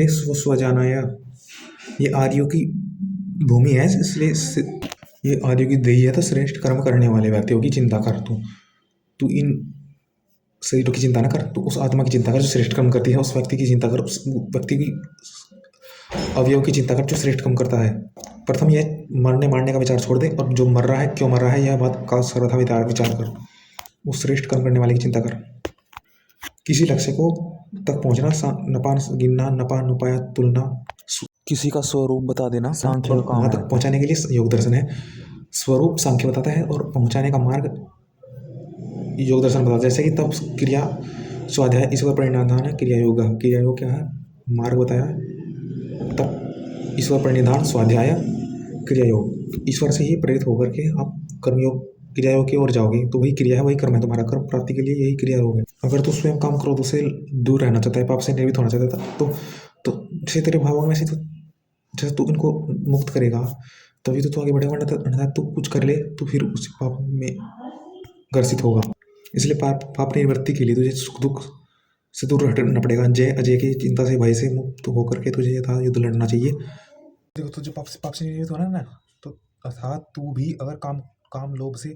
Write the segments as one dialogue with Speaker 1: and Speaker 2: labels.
Speaker 1: स्वजानाय, ये आर्यों की भूमि है, इसलिए ये आर्यों की देही है, तो श्रेष्ठ कर्म करने वाले व्यक्तियों की चिंता कर तू इन शरीरों की चिंता ना कर, तू उस आत्मा की चिंता कर जो श्रेष्ठ कर्म करती है, उस व्यक्ति की चिंता कर, उस व्यक्ति की अवयव की चिंता कर जो श्रेष्ठ कर्म करता है। प्रथम यह मरने मारने का विचार छोड़ दे और जो मर रहा है क्यों मर रहा है यह बात का सर्वथा विचार कर, उस श्रेष्ठ कर्म करने वाले की चिंता कर। किसी लक्ष्य को तक पहुंचना, नपा गिनना, नपा नुपाया तुलना, किसी का स्वरूप बता देना सांख्य का काम वहां तक पहुंचाने के लिए योग दर्शन है। स्वरूप सांख्य बताता है और पहुंचाने का मार्ग योग दर्शन बताता है। जैसे कि तब क्रिया स्वाध्याय ईश्वर परिणाधान है, क्रिया योग क्या है, मार्ग बताया है। तब ईश्वर परिनिधान स्वाध्याय क्रिया योग, ईश्वर से ही प्रेरित होकर के आप कर्मयोग क्रिया योग की ओर जाओगे, तो वही क्रिया है, वही कर्म है, तुम्हारा कर्म प्राप्ति के लिए यही क्रिया योग है। अगर तू स्वयं काम क्रोध से दूर रहना चाहता है, पाप से निर्भीत होना चाहता है, तो जैसे तेरे भावों में से तो जैसे तू इनको मुक्त करेगा तभी तो तू आगे बढ़ेगा, वरना तू कुछ कर ले तो फिर उस पाप में ग्रसित होगा। इसलिए पाप निवृत्ति के लिए तुझे सुख दुख से दूर हटना पड़ेगा। जय अजय की चिंता से, भय से मुक्त होकर के तुझे यथा युद्ध लड़ना चाहिए। देखो तुझे पाप से निवृत्त होना है ना, तो अर्थात तू भी अगर काम लोभ से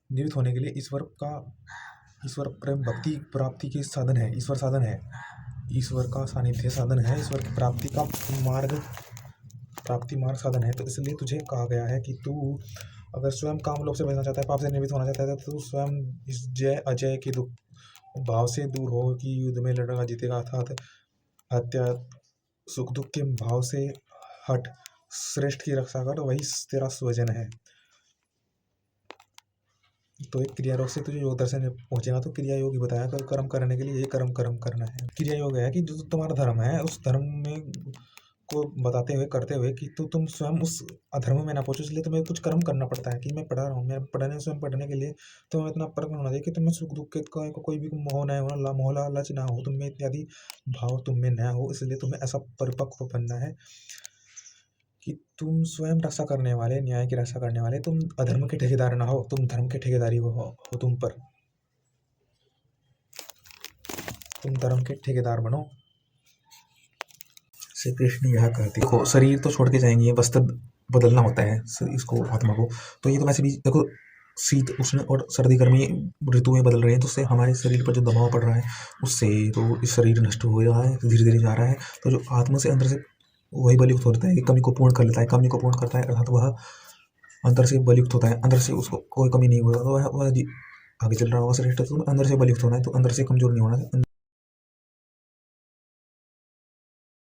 Speaker 1: निवृत्त होने के लिए ईश्वर प्रेम भक्ति प्राप्ति के साधन है, ईश्वर साधन है, ईश्वर का सानिध्य साधन है, ईश्वर की प्राप्ति का मार्ग साधन है। तो इसलिए तुझे कहा गया है कि तू अगर स्वयं काम लोभ से बचना चाहता है, पाप से निवृत्त होना चाहता है, तो तू स्वयं इस जय अजय के दुख भाव से दूर हो कि युद्ध में लड़ेगा जीतेगा, अर्थात हत्या सुख दुख के भाव से हट, श्रेष्ठ की रक्षा कर, वही तेरा स्वजन है। तो एक क्रिया योग से तुझे योग दर्शन पहुंचेगा, तो क्रिया योग ही बताया कर, कर्म करने के लिए यही कर्म करना है। क्रिया योग है कि जो तुम्हारा धर्म है उस धर्म में को बताते हुए करते हुए कि तुम स्वयं उस अधर्म में ना पहुंचो, इसलिए तुम्हें कुछ कर्म करना पड़ता है। कि मैं पढ़ा रहा हूँ, मैं स्वयं पढ़ने के लिए तुम्हें इतना परिपक्व होना चाहिए कि तुम्हें सुख दुख के कोई भी मोह न हो, मोह लालच ना हो, तुम्हें इत्यादि भाव तुम में न हो। इसलिए तुम्हें ऐसा परिपक्व बनना है कि तुम स्वयं रक्षा करने वाले, न्याय की रक्षा करने वाले, तुम अधर्म के ठेकेदार ना हो, तुम धर्म के ठेकेदारी हो तुम पर, तुम धर्म के ठेकेदार बनो। श्री कृष्ण यह कहते देखो शरीर तो छोड़ के जाएंगे, ये वस्त्र बदलना होता है इसको आत्मा को। तो ये तो वैसे भी देखो शीत उष्ण और सर्दी गर्मी ऋतुएं बदल रही हैं, तो उससे हमारे शरीर पर जो दबाव पड़ रहा है उससे तो इस शरीर नष्ट हो रहा है, धीरे धीरे जा रहा है। तो जो आत्मा से अंदर से वही बलयुक्त होता है, कमी को पूर्ण कर लेता है, कमी को पूर्ण करता है, अर्थात वह अंदर से बलयुक्त होता है, अंदर से उसको कोई कमी नहीं होगा, तो वह आगे चल रहा होगा श्रेष्ठ। तो अंदर से बलयुक्त होना है, तो अंदर से कमजोर नहीं होना है।